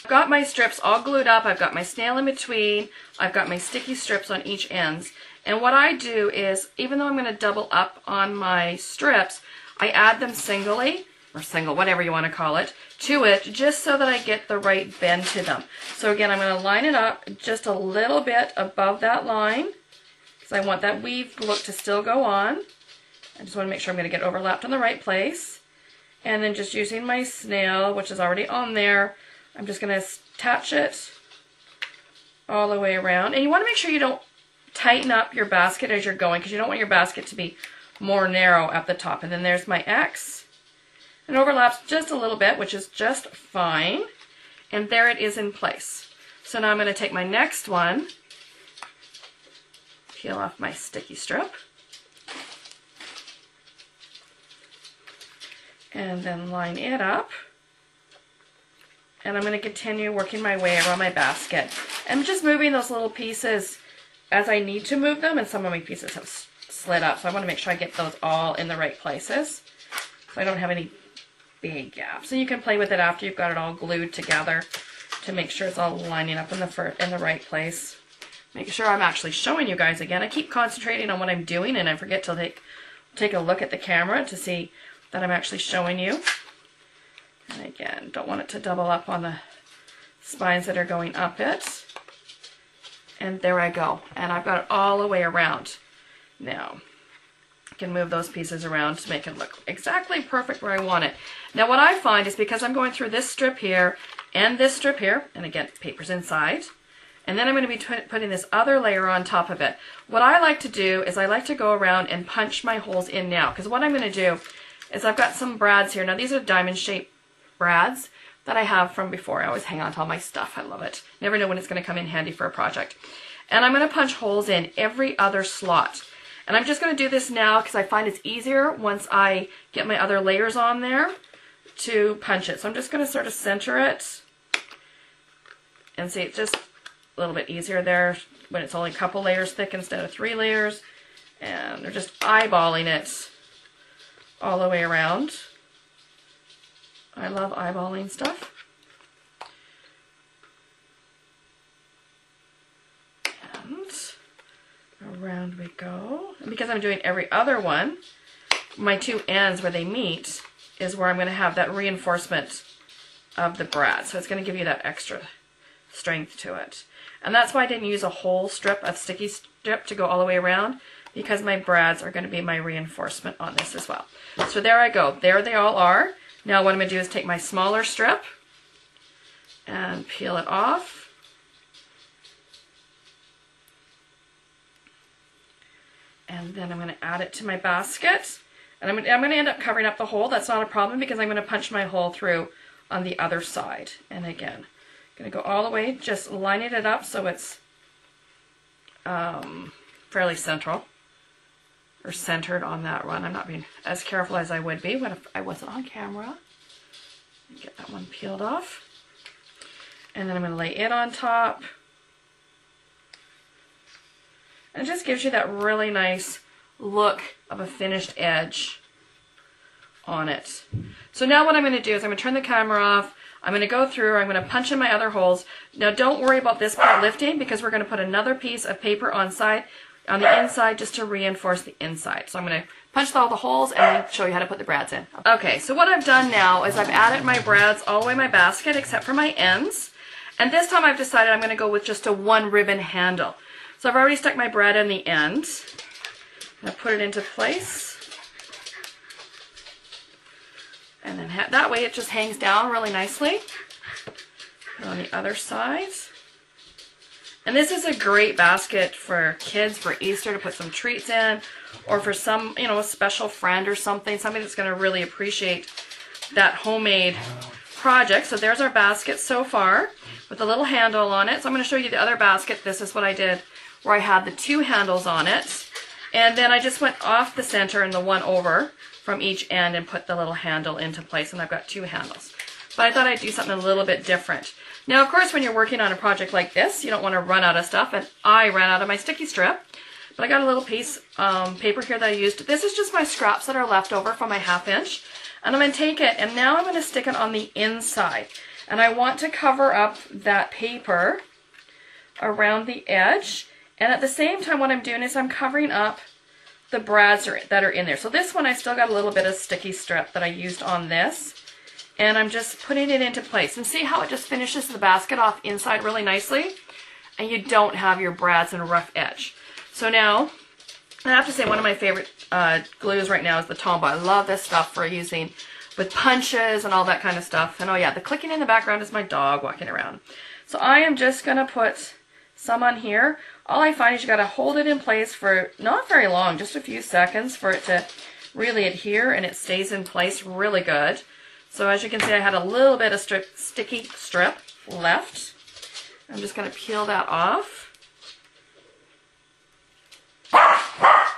I've got my strips all glued up. I've got my snail in between. I've got my sticky strips on each ends. And what I do is, even though I'm going to double up on my strips, I add them singly, or single, whatever you want to call it, to it, just so that I get the right bend to them. So again, I'm going to line it up just a little bit above that line, because I want that weave look to still go on. I just want to make sure I'm going to get overlapped in the right place. And then just using my snail, which is already on there, I'm just going to attach it all the way around. And you want to make sure you don't tighten up your basket as you're going, because you don't want your basket to be more narrow at the top. And then there's my X. It overlaps just a little bit, which is just fine. And there it is in place. So now I'm going to take my next one, peel off my sticky strip, and then line it up. And I'm going to continue working my way around my basket. I'm just moving those little pieces as I need to move them, and some of my pieces have slid up, so I want to make sure I get those all in the right places so I don't have any big gaps. And you can play with it after you've got it all glued together to make sure it's all lining up in the right place. Make sure I'm actually showing you guys again. I keep concentrating on what I'm doing, and I forget to take a look at the camera to see that I'm actually showing you. And again, don't want it to double up on the spines that are going up it. And there I go. And I've got it all the way around. Now, I can move those pieces around to make it look exactly perfect where I want it. Now what I find is, because I'm going through this strip here and this strip here, and again, paper's inside, and then I'm going to be putting this other layer on top of it. What I like to do is I like to go around and punch my holes in now, because what I'm going to do is I've got some brads here. Now these are diamond shaped brads that I have from before. I always hang on to all my stuff. I love it. Never know when it's going to come in handy for a project. And I'm going to punch holes in every other slot. And I'm just going to do this now because I find it's easier once I get my other layers on there to punch it. So I'm just going to sort of center it. And see, it's just a little bit easier there when it's only a couple layers thick instead of 3 layers. And they're just eyeballing it all the way around. I love eyeballing stuff. And around we go. And because I'm doing every other one, my 2 ends where they meet is where I'm going to have that reinforcement of the brad. So it's going to give you that extra strength to it. And that's why I didn't use a whole strip of sticky strip to go all the way around, because my brads are going to be my reinforcement on this as well. So there I go. There they all are. Now what I'm going to do is take my smaller strip and peel it off. And then I'm going to add it to my basket. And I'm going to end up covering up the hole. That's not a problem, because I'm going to punch my hole through on the other side. And again, I'm going to go all the way, just lining it up so it's fairly central. Or centered on that one. I'm not being as careful as I would be when I wasn't on camera. Get that one peeled off. And then I'm going to lay it on top. And it just gives you that really nice look of a finished edge on it. So now what I'm going to do is I'm going to turn the camera off. I'm going to go through, I'm going to punch in my other holes. Now don't worry about this part lifting, because we're going to put another piece of paper on the inside just to reinforce the inside. So I'm going to punch all the holes and then show you how to put the brads in. Okay, so what I've done now is I've added my brads all the way in my basket except for my ends. And this time I've decided I'm going to go with just a 1 ribbon handle. So I've already stuck my brad in the end. I'm going to put it into place. And then that way it just hangs down really nicely. And on the other side. And this is a great basket for kids for Easter to put some treats in, or for some, a special friend or something, somebody that's going to really appreciate that homemade project. So there's our basket so far with a little handle on it. So I'm going to show you the other basket. This is what I did, where I had the 2 handles on it. And then I just went off the center and the one over from each end and put the little handle into place. And I've got 2 handles. But I thought I'd do something a little bit different. Now, of course, when you're working on a project like this, you don't want to run out of stuff, and I ran out of my sticky strip. But I got a little piece of paper here that I used. This is just my scraps that are left over from my 1/2 inch. And I'm going to take it, and now I'm going to stick it on the inside. And I want to cover up that paper around the edge. And at the same time, what I'm doing is I'm covering up the brads that are in there. So this one, I still got a little bit of sticky strip that I used on this. And I'm just putting it into place. And see how it just finishes the basket off inside really nicely? And you don't have your brads and a rough edge. So now, I have to say one of my favorite glues right now is the Tombow. I love this stuff for using with punches and all that kind of stuff. And oh yeah, the clicking in the background is my dog walking around. So I am just going to put some on here. All I find is you got to hold it in place for not very long, just a few seconds for it to really adhere, and it stays in place really good. So as you can see, I had a little bit of sticky strip left. I'm just going to peel that off.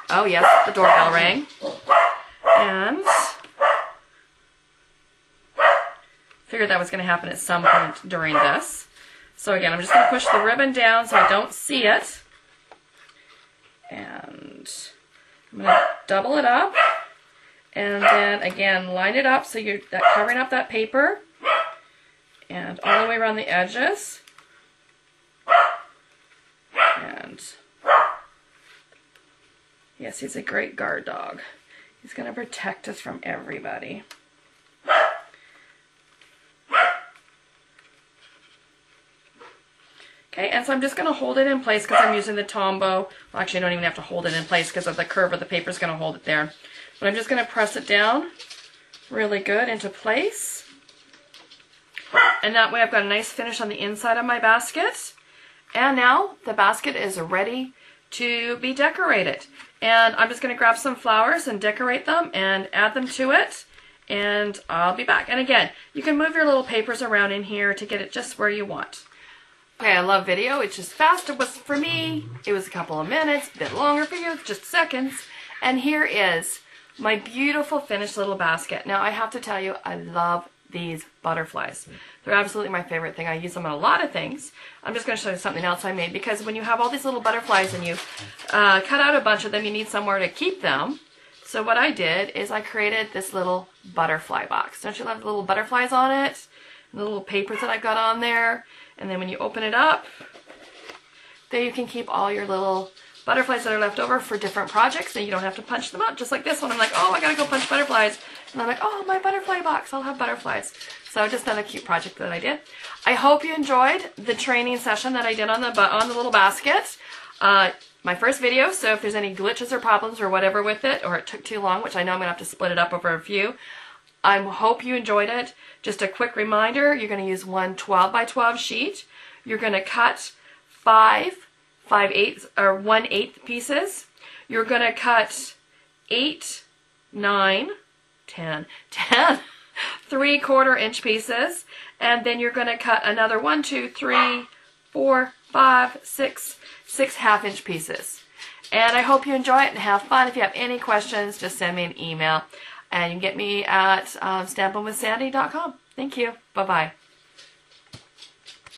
Oh yes, the doorbell rang. And figured that was going to happen at some point during this. So again, I'm just going to push the ribbon down so I don't see it. And I'm going to double it up. And then again, line it up so you're covering up that paper. And all the way around the edges. And yes, he's a great guard dog. He's going to protect us from everybody. Okay, and so I'm just going to hold it in place because I'm using the Tombow. Well, actually, I don't even have to hold it in place because of the curve of the paper is going to hold it there. But I'm just going to press it down really good into place. And that way I've got a nice finish on the inside of my basket. And now the basket is ready to be decorated. And I'm just going to grab some flowers and decorate them and add them to it. And I'll be back. And again, you can move your little papers around in here to get it just where you want. Okay, I love video. It's just fast. It was for me. It was a couple of minutes, a bit longer for you, just seconds. And here is my beautiful finished little basket. Now I have to tell you, I love these butterflies. They're absolutely my favorite thing. I use them on a lot of things. I'm just going to show you something else I made, because when you have all these little butterflies and you cut out a bunch of them, you need somewhere to keep them. So what I did is I created this little butterfly box. Don't you love the little butterflies on it? And the little papers that I've got on there. And then when you open it up, there you can keep all your little butterflies that are left over for different projects, and you don't have to punch them out. Just like this one, I'm like, oh, I gotta go punch butterflies. And I'm like, oh, my butterfly box, I'll have butterflies. So just another cute project that I did. I hope you enjoyed the training session that I did on the little basket. My first video, so if there's any glitches or problems or whatever with it, or it took too long, which I know I'm gonna have to split it up over a few, I hope you enjoyed it. Just a quick reminder, you're going to use one 12 by 12 sheet. You're going to cut 1/8 pieces. You're going to cut 8, 9, 10 3/4 inch pieces. And then you're going to cut another 1, 2, 3, 4, 5, 6 1/2 inch pieces. And I hope you enjoy it and have fun. If you have any questions, just send me an email. And you can get me at stampinwithsandy.com. Thank you. Bye-bye.